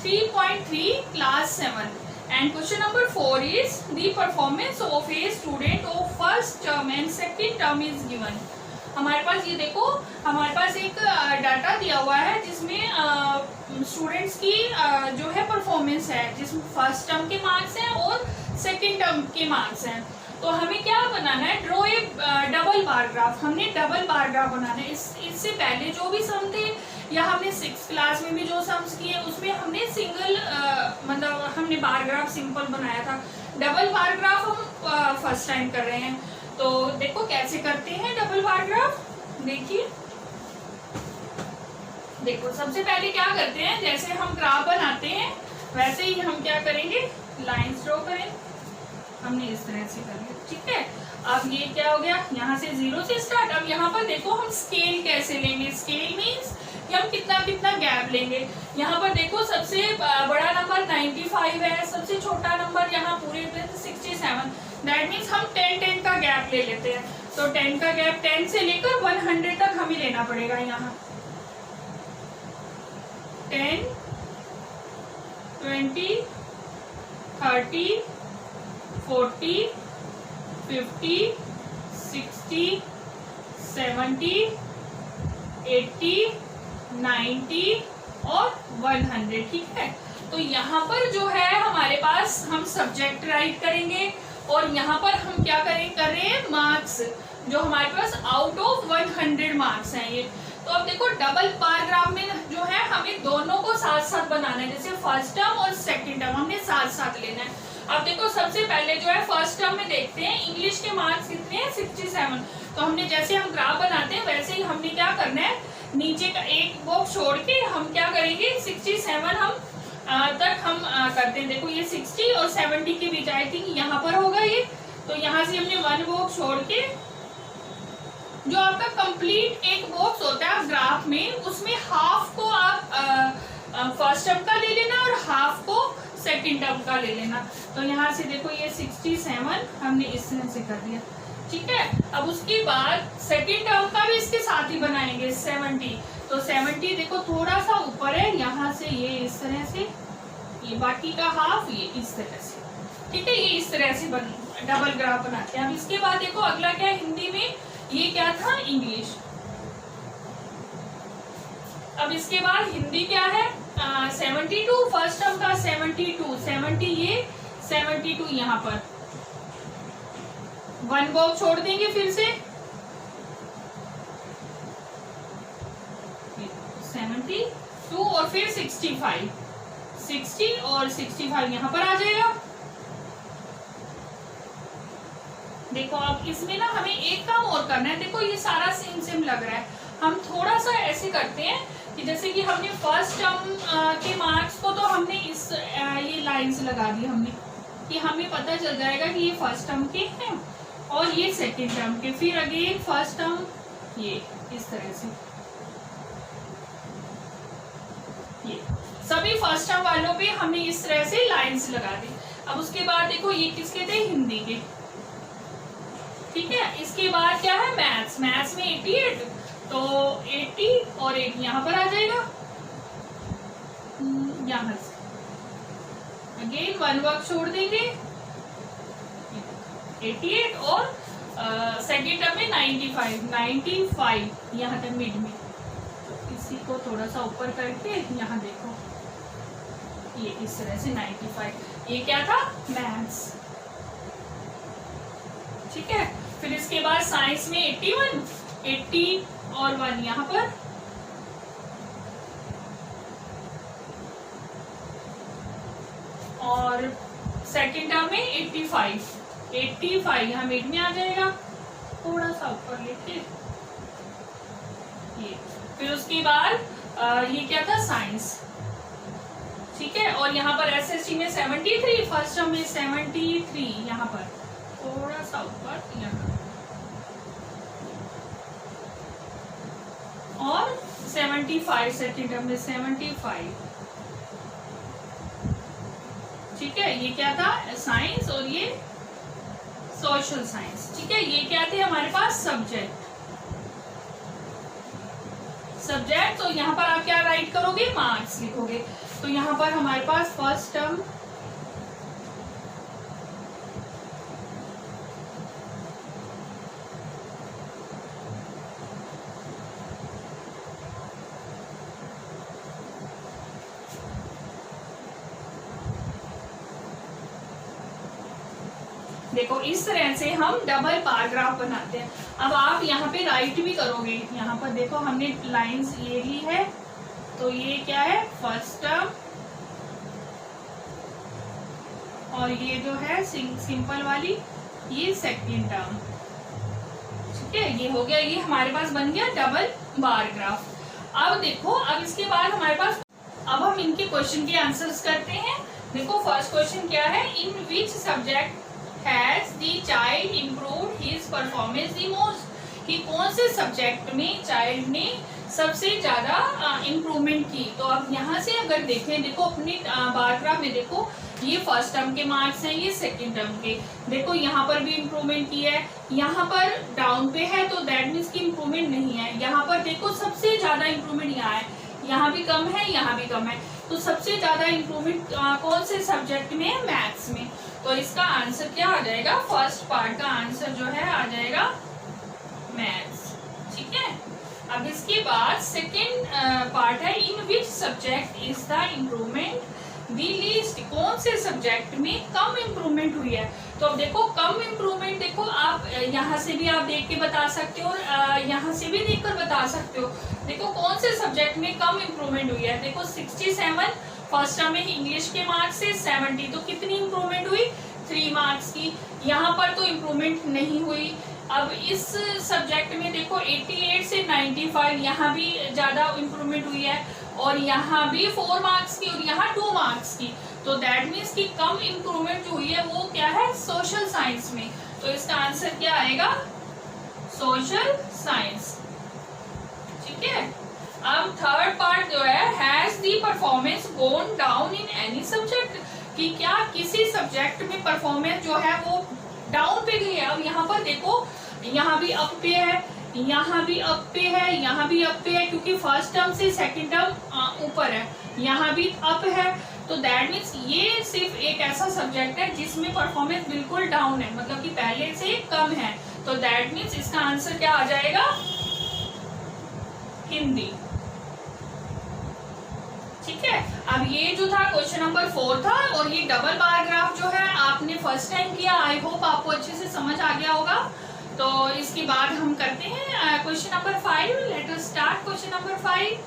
3.3 class 7 and question number 4 is the performance of a student of first term and second term is given। हमारे पास ये देखो, हमारे पास एक data दिया हुआ है जिसमें स्टूडेंट्स की जो है परफॉर्मेंस है, जिसमें फर्स्ट टर्म के मार्क्स हैं और सेकंड टर्म के मार्क्स हैं। तो हमें क्या बनाना है, draw A double bar graph. हमने डबल बार ग्राफ बनाना है। इससे पहले जो भी सम थे या हमने 6th क्लास में भी जो सम्स किए उसमें हमने सिंगल मतलब हमने बार ग्राफ सिंपल बनाया था। डबल बार ग्राफ हम फर्स्ट टाइम कर रहे हैं। तो देखो कैसे करते हैं डबल बार ग्राफ। देखिए, देखो सबसे पहले क्या करते हैं, जैसे हम ग्राफ बनाते हैं वैसे ही हम क्या करेंगे, लाइंस ड्रॉ करें। हमने इस तरह से कर लिया, ठीक है। अब ये क्या हो गया, यहाँ से 0 से स्टार्ट। अब यहाँ पर देखो हम स्केल कैसे लेंगे, स्केल मीन्स कि हम कितना कितना गैप लेंगे। यहाँ पर देखो सबसे बड़ा नंबर 95 है, सबसे छोटा नंबर यहाँ पूरे 67। दैट मीन्स हम 10 का गैप ले लेते हैं। तो 10 का गैप 10 से लेकर 100 तक हमें लेना पड़ेगा। यहाँ 10, 20, 30, 40, 50, 60, 70, 80, 90 और 100, ठीक है। तो यहाँ पर जो है हमारे पास हम सब्जेक्ट राइट करेंगे और यहाँ पर हम क्या कर रहे हैं, मार्क्स, जो हमारे पास आउट ऑफ 100 मार्क्स हैं ये। तो अब देखो डबल बार ग्राफ में जो है हमें दोनों को साथ साथ बनाना है, जैसे फर्स्ट टर्म और सेकंड टर्म हमने साथ साथ लेना है। अब देखो सबसे पहले जो है फर्स्ट टर्म में देखते हैं इंग्लिश के मार्क्स कितने हैं, 67। तो हमने जैसे हम ग्राफ बनाते हैं वैसे ही हमने क्या करना है, नीचे का एक बॉक्स छोड़ के हम क्या करेंगे, 67 हम तक हम करते हैं। देखो ये 60 और 70 के बीच आई थिंक यहाँ पर होगा ये। तो यहाँ से हमने 1 बॉक्स छोड़ के जो आपका कंप्लीट एक बॉक्स होता है ग्राफ में, उसमें हाफ को आप फर्स्ट टर्म का ले लेना और हाफ को सेकंड टर्म का ले लेना। तो यहाँ से देखो ये 67 हमने इस तरह से कर दिया, ठीक है। अब उसके बाद सेकंड टर्म का भी इसके साथ ही बनाएंगे 70। तो 70 देखो थोड़ा सा ऊपर है, यहाँ से ये इस तरह से, ये बाकी का हाफ ये इस तरह से, ठीक है। ये इस तरह से डबल ग्राफ बनाते हैं। अब इसके बाद देखो अगला क्या है, हिंदी में ये क्या था, इंग्लिश। अब इसके बाद हिंदी क्या है, 72 फर्स्ट टर्म का 72, 70 ये 72 यहाँ पर 1 बॉक्स छोड़ देंगे फिर से 72 और फिर 65, 60 और 65 यहाँ पर आ जाएगा। देखो अब इसमें ना हमें एक काम और करना है। देखो ये सारा सेम सेम लग रहा है, हम थोड़ा सा ऐसे करते हैं कि जैसे कि हमने फर्स्ट टर्म के मार्क्स को तो हमने इस ये लाइंस लगा दी हमने, कि हमें पता चल जाएगा कि ये फर्स्ट टर्म के हैं और ये सेकंड टर्म के। फिर अगेन फर्स्ट टर्म ये इस तरह से, ये सभी फर्स्ट टर्म वालों पे हमने इस तरह से लाइंस लगा दी। अब उसके बाद देखो ये किसके थे, हिंदी के, ठीक है। इसके बाद क्या है, मैथ्स। मैथ्स में 88, तो 80 और 8 यहाँ पर आ जाएगा। यहाँ से अगेन 1 वर्क छोड़ देंगे 88 और सेकेंड टर्म में 95 यहाँ तक मिड में। तो इसी को थोड़ा सा ऊपर करके यहाँ देखो ये इस तरह से 95, ये क्या था, मैथ्स, ठीक है। फिर इसके बाद साइंस में 81, 80 और 1 यहाँ पर, और सेकंड टर्म में 85 यहाँ मिड में आ जाएगा, थोड़ा सा ऊपर लेके ये। फिर उसके बाद ये क्या था, साइंस, ठीक है। और यहाँ पर एसएसटी में 73, फर्स्ट टर्म में 73 यहाँ पर थोड़ा सा ऊपर यहाँ, और 75 सेकंड टर्म में 75, ठीक है। ये क्या था, साइंस और ये सोशल साइंस, ठीक है। ये क्या थे हमारे पास, सब्जेक्ट। सब्जेक्ट, तो यहाँ पर आप क्या राइट करोगे, मार्क्स लिखोगे। तो यहाँ पर हमारे पास फर्स्ट टर्म देखो इस तरह से हम डबल पैराग्राफ बनाते हैं। अब आप यहाँ पे राइट भी करोगे, यहाँ पर देखो हमने लाइंस ये ली है, तो ये क्या है फर्स्ट टर्म, और ये जो है सिंपल वाली ये सेकंड टर्म। ठीक है, ये हो गया, ये हमारे पास बन गया डबल पैराग्राफ। अब देखो, अब इसके बाद हमारे पास, अब हम इनके क्वेश्चन के आंसर्स करते हैं। देखो फर्स्ट क्वेश्चन क्या है, in which subject has the child improved his performance the most, कि कौन से सब्जेक्ट में चाइल्ड ने सबसे ज्यादा इम्प्रूवमेंट की। तो अब यहाँ से अगर देखें, देखो अपने पैराग्राफ में देखो, ये फर्स्ट टर्म के मार्क्स हैं, ये सेकंड टर्म के। देखो यहाँ पर भी इम्प्रूवमेंट की है, यहाँ पर डाउन पे है, तो दैट मीन्स की इम्प्रूवमेंट नहीं है। यहाँ पर देखो सबसे ज्यादा इम्प्रूवमेंट यहाँ है, यहाँ भी कम है, यहाँ भी कम है। तो सबसे ज्यादा इम्प्रूवमेंट कौन से सब्जेक्ट में है, मैथ्स में। तो इसका आंसर क्या आ जाएगा, फर्स्ट पार्ट का आंसर जो है आ जाएगा मैथ्स। ठीक है, अब इसके बाद सेकेंड पार्ट है, in which subject is the improvement the least, कौन से सब्जेक्ट में कम इम्प्रूवमेंट हुई है। तो अब देखो कम इम्प्रूवमेंट, देखो आप यहाँ से भी आप देख के बता सकते हो और यहाँ से भी देखकर बता सकते हो। देखो कौन से सब्जेक्ट में कम इम्प्रूवमेंट हुई है। देखो 67 फर्स्ट टर्म में इंग्लिश के मार्क्स से 70, तो कितनी इम्प्रूवमेंट हुई, 3 मार्क्स की। यहाँ पर तो इम्प्रूवमेंट नहीं हुई। अब इस सब्जेक्ट में देखो 88 से 95, यहाँ भी ज्यादा इम्प्रूवमेंट हुई है, और यहाँ भी 4 मार्क्स की और यहाँ 2 मार्क्स की। तो दैट मीन्स कि कम इम्प्रूवमेंट जो हुई है वो क्या है, सोशल साइंस में। तो इसका आंसर क्या आएगा, सोशल साइंस। ठीक है, अब थर्ड पार्ट जो है, has the performance gone down in any subject, कि क्या किसी सब्जेक्ट में परफॉर्मेंस जो है वो डाउन पे गई है। अब यहाँ पर देखो, यहाँ भी अप पे है, यहाँ भी अप पे है, यहाँ भी अप पे है, क्योंकि फर्स्ट टर्म से सेकंड टर्म ऊपर है, यहाँ भी अप है। तो दैट मीन्स ये सिर्फ एक ऐसा सब्जेक्ट है जिसमें परफॉर्मेंस बिल्कुल डाउन है, मतलब कि पहले से कम है। तो दैट मीन्स इसका आंसर क्या आ जाएगा, हिंदी। ठीक है, अब ये जो था क्वेश्चन नंबर 4 था, और ये डबल पैराग्राफ जो है आपने फर्स्ट टाइम किया, आई होप आपको अच्छे से समझ आ गया होगा। तो इसके बाद हम करते हैं question number 5। Let us start question number 5।